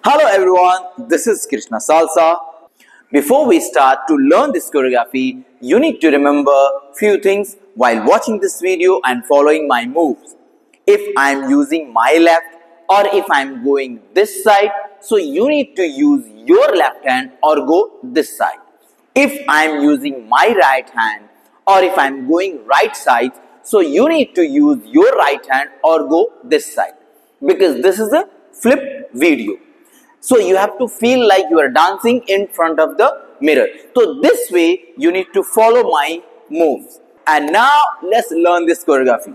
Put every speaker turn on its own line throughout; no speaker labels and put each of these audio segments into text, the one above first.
Hello everyone, this is Krishna Salsa. Before we start to learn this choreography, you need to remember few things while watching this video and following my moves. If I am using my left or if I am going this side, so you need to use your left hand or go this side. If I am using my right hand or if I am going right side, so you need to use your right hand or go this side, because this is a flipped video. So you have to feel like you are dancing in front of the mirror. So this way you need to follow my moves. And now let's learn this choreography.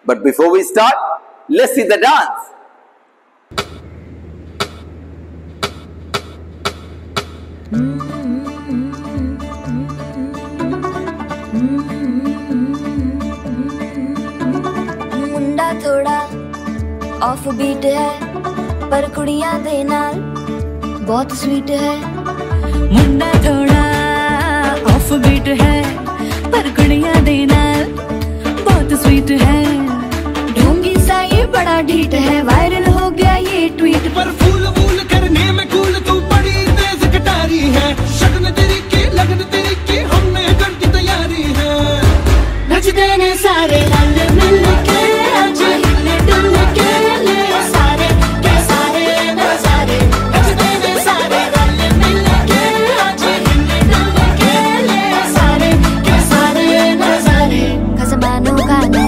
But before we start, let's see the dance.
मुंडा थोड़ा off beat है पर कुड़ियां दे नाल बहुत sweet है।
मुंडा थोड़ा off beat है पर कुड़ियां दे नाल बहुत स्वीट है।
ढोंगी सा ये बड़ा ढीठ है, वायरल हो गया ये ट्वीट
पर फूल फूल करने में कूल तू बड़ी तेज कटारी है। शगन तेरी की लगन तेरी की हमने कर दी तैयारी है।
नचते ने सारे रंग मिल के आज हिले डुल के ले सारे के सारे नजारे। नचते ने सारे रंग मिल के आज हिले डुल के ले सारे के सारे नजारे। कसमानो गाने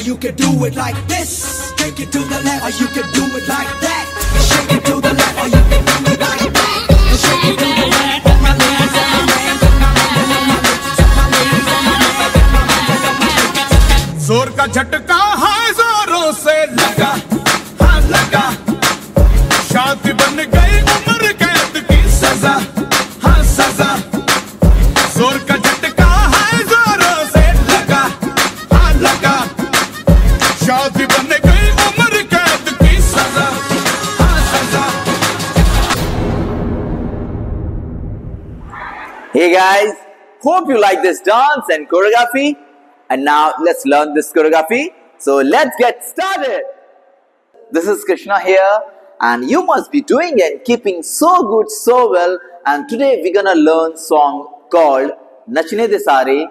You can do it like this, take it to the left, or you can do it like that. Shake it to the left, or you can do it like that. Shake it to the left, put my legs on my legs, put my legs on my legs. जोर का झटका हाय जोरों से लगा, हाँ लगा। शादी बन गई उम्र कैद की सजा, हाँ सजा। जोर का झटका हाय जोरों से लगा, हाँ लगा। शादी बन गई उम्र कैद की सजा, हाँ सजा।
Hey guys, hope you like this dance and choreography. And now let's learn this choreography. So let's get started. This is Krishna here, and you must be doing and keeping so good, so well. And today we're gonna learn song called Nachne De Sare,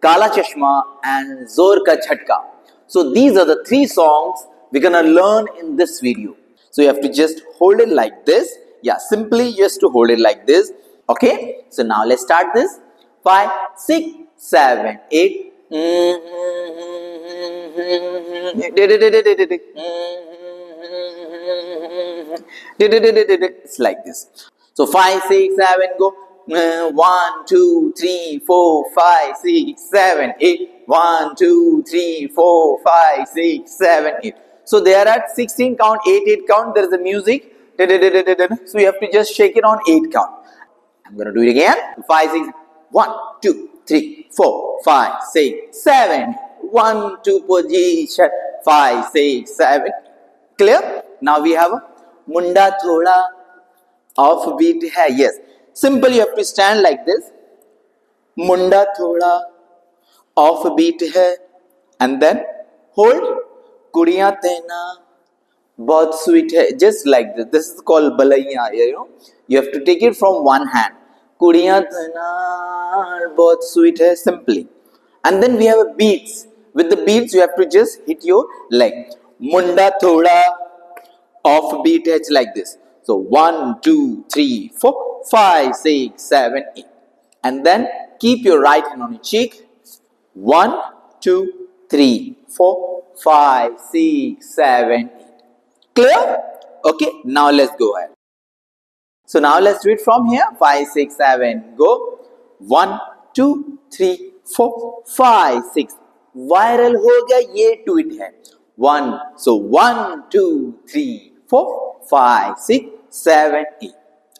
Kala Chashma and Zor Ka Jhatka. So these are the three songs we're gonna learn in this video. So you have to just hold it like this. Yeah, simply just to hold it like this. Okay, so now let's start this. 5, 6, 7, 8. It's like this. So 5, 6, 7, go. 1, 2, 3, 4, 5, 6, 7, 8. 1, 2, 3, 4, 5, 6, 7, 8. So there are 16 count, 8 count. There is a music. So you have to just shake it on 8 count. I'm gonna do it again. 5, 6, 1, 2, 3, 4, 5, 6, 7. 1, 2 position. 5, 6, 7. Clear? Now we have a Munda thoda off beat hai. Yes. Simple, you have to stand like this. Munda thoda off beat hai. And then hold. Kudiyan tena bahut sweet hai. Just like this. This is called balaiya. You know. You have to take it from one hand. Kudiyan tena bahut sweet hai. Simply. And then we have a beats. With the beats, you have to just hit your leg. Munda thoda off beat edge like this. So 1, 2, 3, 4, 5, 6, 7, 8. and then keep your right hand on your cheek. 1, 2, 3, 4, 5, 6, 7, 8. Clear? Okay, now let's go ahead. So now let's do it from here. 5, 6, 7, go. 1, 2, 3, 4, 5, 6. Viral हो गया, ये do it है. 1, so 1, 2, 3, 4, 5, 6, 7, 8.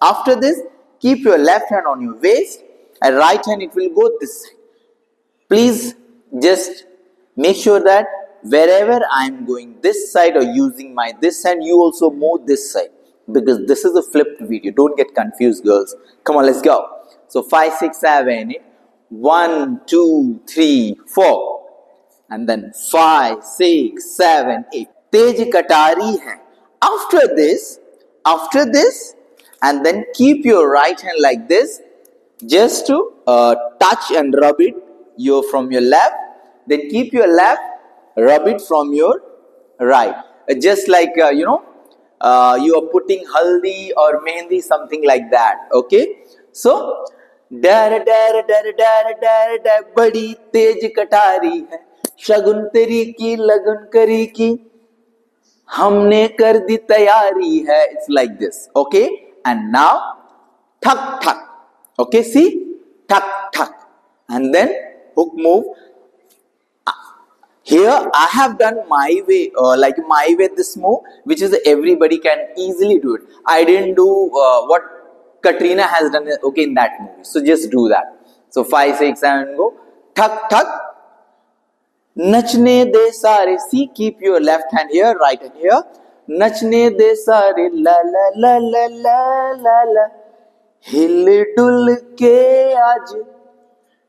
After this, keep your left hand on your waist and right hand it will go this side. Please just make sure that wherever I am going this side or using my this hand, you also move this side, because this is a flipped video. Don't get confused, girls. Come on, let's go. So 5, 6, 7, 8. 1, 2, 3, 4. And then 5, 6, 7, 8. Tej katari hai. After this, and then keep your right hand like this, just to touch and rub it from your left. Then keep your left, rub it from your right. Just like you are putting haldi or mehndi, something like that. Okay. So dar dar dar dar dar dar badi tej katari hai, शगुन तेरी की लगन करी की, हमने कर दी तैयारी है. It's like this. Okay. And now thak thak. Okay, see, thak thak, and then hook move. Here I have done my way, this move, which is everybody can easily do it. I didn't do what Katrina has done, okay, in that movie. So just do that. So 5, 6, 7, go. Thak thak. Nachne de sare. See, keep your left hand here, right hand here. Nachne de sare, la la la la la la la. हिल डुल के आज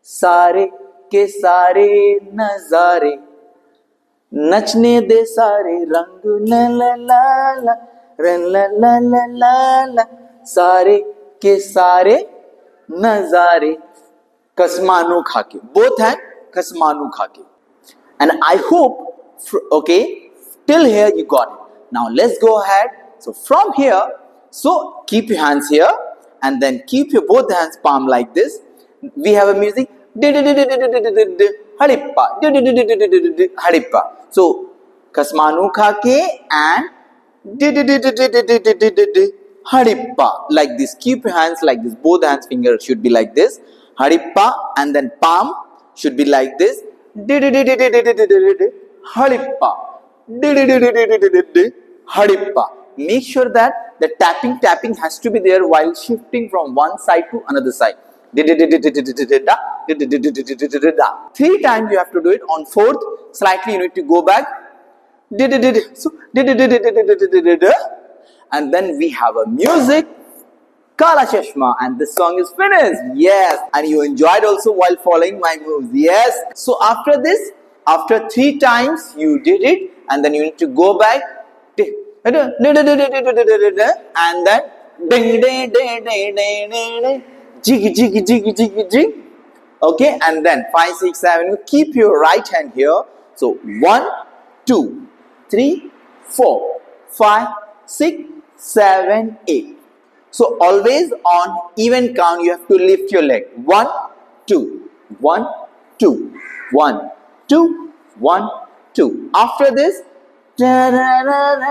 सारे के सारे नजारे, नचने दे सारे रंग ला ला ला ला, run ला ला ला ला ला, सारे के सारे नजारे. कसमानू खाके, both hand कसमानू खाके. And I hope, okay, till here you got it. Now let's go ahead. So from here, so keep your hands here. And then keep your both hands palm like this. We have a music. Harippa. Harippa. So, kasmanu khake and harippa. Like this. Keep your hands like this. Both hands fingers should be like this. Harippa. And then palm should be like this. Harippa. Harippa. Make sure that the tapping has to be there while shifting from one side to another side. 3 times you have to do it. On 4th, slightly you need to go back. So, and then we have a music, Kala Chashma, and this song is finished. Yes, and you enjoyed also while following my moves. Yes. So after this, after 3 times you did it, and then you need to go back. And then ding ding ding ding ding ding, jiggy jiggy jiggy jiggy jig. Okay, and then 5, 6, 7. Keep your right hand here. So 1, 2, 3, 4, 5, 6, 7, 8. So always on even count you have to lift your leg. 1, 2, 1, 2, 1, 2, 1, 2. After this, Chandigarh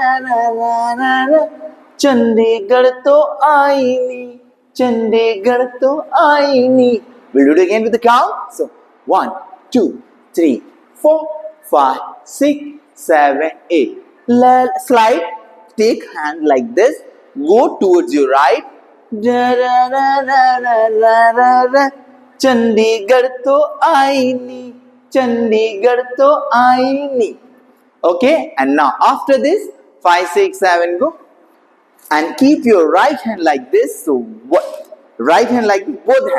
to aini, Chandigarh to aini. We'll do it again with the count. So 1, 2, 3, 4, 5, 6, 7, 8. Slide, take hand like this, go towards your right. Chandigarh to aini, Chandigarh to aini. Okay, and now after this, 5, 6, 7, go. And keep your right hand like this. So what? Right hand like this, both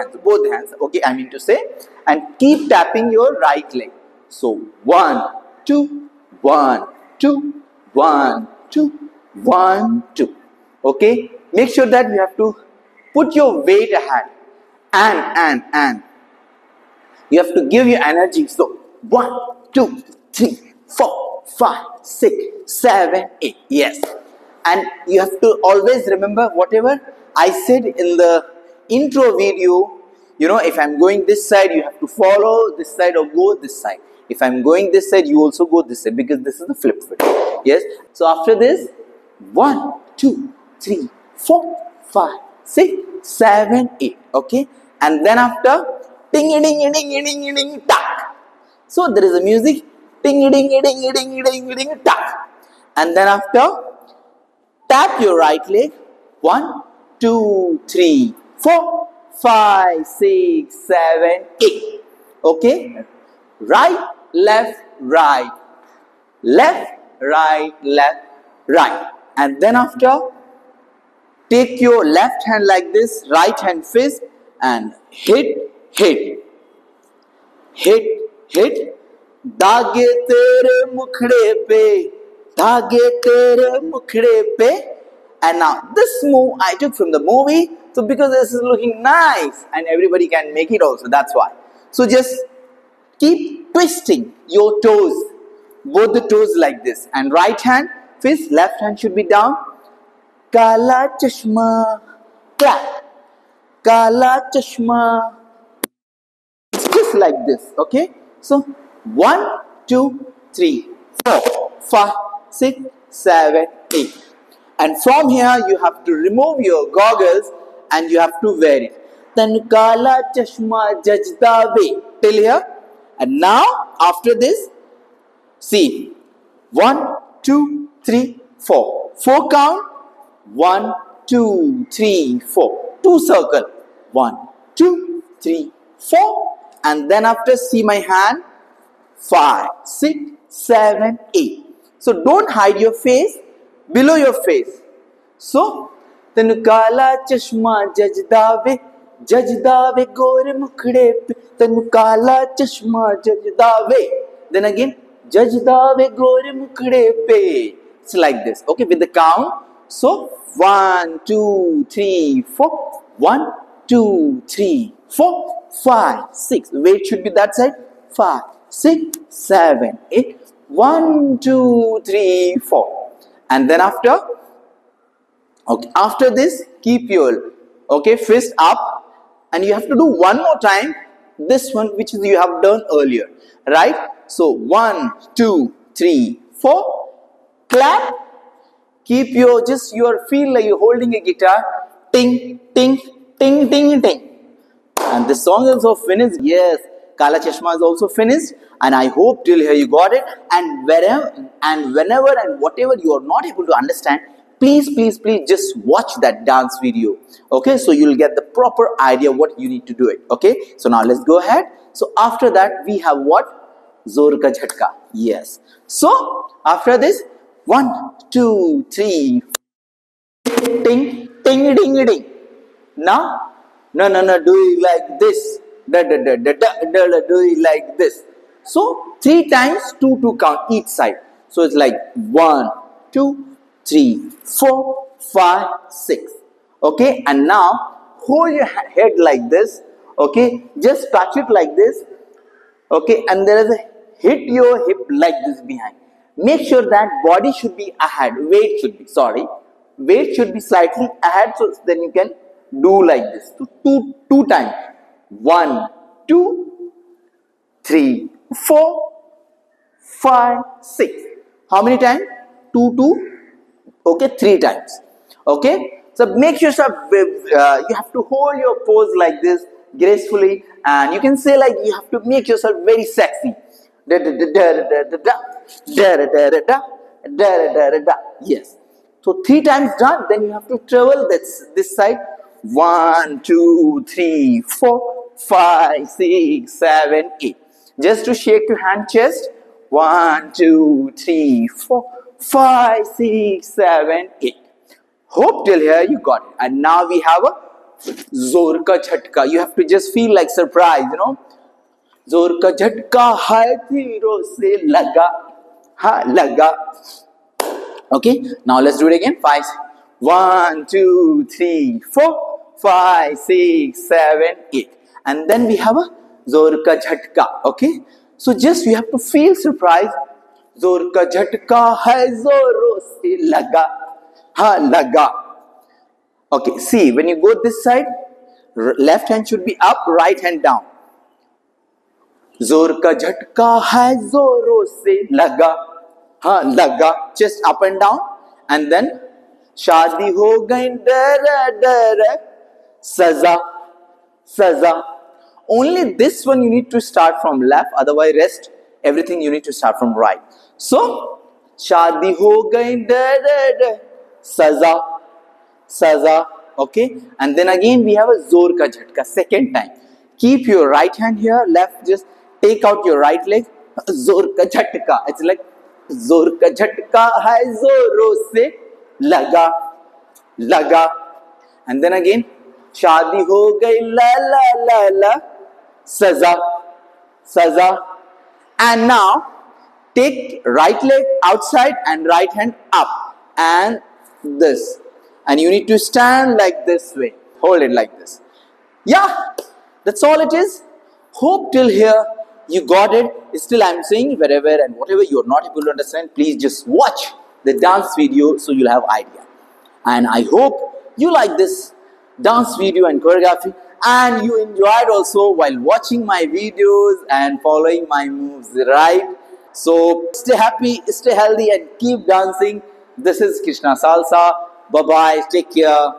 hands. Okay, I mean to say, and keep tapping your right leg. So 1, 2, 1, 2, 1, 2, 1, 2. Okay, make sure that you have to put your weight ahead, and you have to give your energy. So 1, 2, 3, 4, 5, 6, 7, 8. Yes. And you have to always remember whatever I said in the intro video, You know, if I'm going this side, you have to follow this side or go this side. If I'm going this side, you also go this side, because this is the flip foot. Yes. So after this, 1, 2, 3, 4, 5, 6, 7, 8. Okay. And then after, ding ding ding ding ding tak. So there is a music, ding ding ding ding ding ding tak. And then after, tap your right leg. 1, 2, 3, 4, 5, 6, 7, 8. Okay. Right, left, right. Left, right, left, right. And then after, take your left hand like this, right hand fist, and hit, hit. Hit, hit. धागे तेरे मुखड़े पे, धागे तेरे मुखड़े पे. And now this move I took from the movie, so because this is looking nice and everybody can make it also, that's why. So just keep twisting your toes, both the toes like this, and right hand fist, left hand should be down. Kala chashma, clap. Kala chashma. It's just like this, okay? So 1, 2, 3, 4, 5, 6, 7, 8. And from here you have to remove your goggles and you have to wear it. Then kala chashma jajda ve. Till here. And now after this, see, 1, 2, 3, 4. 4 count. 1, 2, 3, 4. 2 circle. 1, 2, 3, 4. And then after, see my hand. 5, 6, 7, 8. So don't hide your face below your face. So, tenu kala chashma jajda ve gore mukhde pe, tenu kala chashma jajda ve. Then again, jajda ve gore mukhde pe. It's like this, okay, with the count. So 1, 2, 3, 4. 1, 2, 3, 4, 5, 6. Weight should be that side. 5, 6, 7, 8. 1, 2, 3, 4. And then after, okay, after this, keep your fist up, and you have to do one more time this one which you have done earlier, right? So 1, 2, 3, 4. Clap. Keep your feel like you're holding a guitar. Ting, ting, ting, ting, ting. And this song is also finished. Yes, Kala Chashma is also finished. And I hope till here you got it. And wherever and whenever and whatever you are not able to understand, please just watch that dance video. Okay, so you'll get the proper idea what you need to do it. Okay, so now let's go ahead. So after that we have what? Zor ka jhatka. Yes. So after this, 1, 2, 3, ting, ting, ding, ding. Now, no, do it like this. Do it like this. So 3 times, 2 count each side. So it's like 1, 2, 3, 4, 5, 6. Okay, and now hold your head like this. Okay, just touch it like this. Okay, and there is a hit your hip like this behind. Make sure that body should be ahead. Weight should be slightly ahead, so then you can do like this. So two times. 1, 2, 3, 4, 5, 6. How many times? 2. Okay, 3 times. Okay, so make sure you have to hold your pose like this gracefully, and you can say like you have to make yourself very sexy. Yes. So 3 times done, then you have to travel this side. 1, 2, 3, 4, 5, 6, 7, 8. Just to shake your hand chest. 1, 2, 3, 4, 5, 6, 7, 8. Hope till here you got it. And now we have a Zor ka jhatka. You have to just feel like surprise, you know. Zor ka jhatka hai teero se laga, ha laga. Okay, now let's do it again. 5, 1, 2, 3, 4, 5, 6, 7, 8. And then we have a Zor ka jhatka. Okay, so just you have to feel surprise. Zor ka jhatka hai zoro se laga, ha laga. Okay, see, when you go this side, Left hand should be up, right hand down. जोर का झटका है जोरों से लगा, हाँ लगा, chest up and down, and then शादी हो गई डर डर सजा सजा. Only this one you need to start from left, otherwise rest everything you need to start from right. So शादी हो गई डर डर सजा सजा. Okay, and then again we have a जोर का झटका second time. Keep your right hand here, left just take out your right leg. जोर का झटका, it's like जोर का झटका है जोरों से लगा लगा. And then again शादी हो गई ला ला ला ला सजा सजा. And now take right leg outside and right hand up and this, and you need to stand like this way, hold it like this. Yeah, that's all it is. Hope till here you got it. Still I'm saying wherever and whatever you're not able to understand, please just watch the dance video so you'll have idea. And I hope you like this dance video and choreography and you enjoyed also while watching my videos and following my moves, right? So stay happy, stay healthy and keep dancing. This is Krishna Salsa. Bye bye, take care.